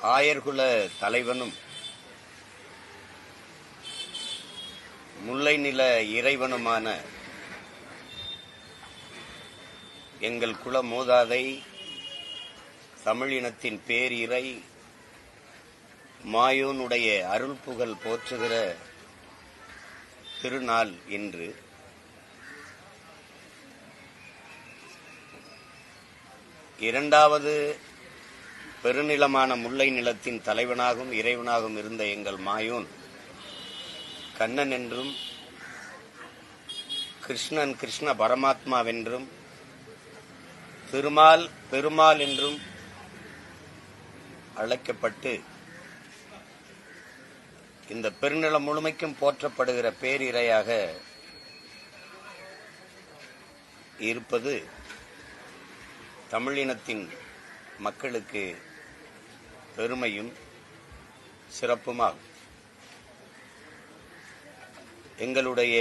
ஆயர்குல தலைவனும் முல்லை நில இறைவனுமான எங்கள் குல மூதாதை தமிழினத்தின் பேரிரை மாயோனுடைய அருள் புகழ் போற்றுகிற திருநாள் இன்று. இரண்டாவது பெருநிலமான முல்லை நிலத்தின் தலைவனாகவும் இறைவனாகவும் இருந்த எங்கள் மாயோன் கண்ணன் என்றும் கிருஷ்ணன் கிருஷ்ண பரமாத்மாவென்றும் திருமால் பெருமாள் என்றும் அழைக்கப்பட்டு இந்த பெருநிலம் முழுமைக்கும் போற்றப்படுகிற பேரிரையாக இருப்பது தமிழினத்தின் மக்களுக்கு பெருமையும் சிறப்புமாகும். எங்களுடைய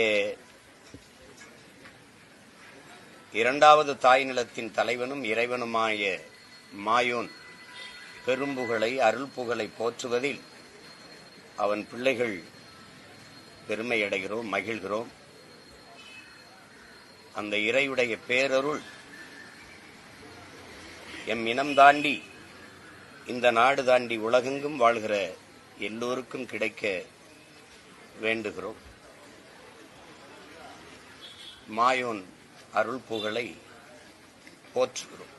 இரண்டாவது தாய் நிலத்தின் தலைவனும் இறைவனுமாய மாயோன் பெரும்புகளை அருள் புகழை போற்றுவதில் அவன் பிள்ளைகள் பெருமையடைகிறோம், மகிழ்கிறோம். அந்த இறையுடைய பேரருள் எம் இனம் தாண்டி இந்த நாடு தாண்டி உலகெங்கும் வாழ்கிற எல்லோருக்கும் கிடைக்க வேண்டுகிறோம். மாயோன் அருள் புகழை போற்றுகிறோம்.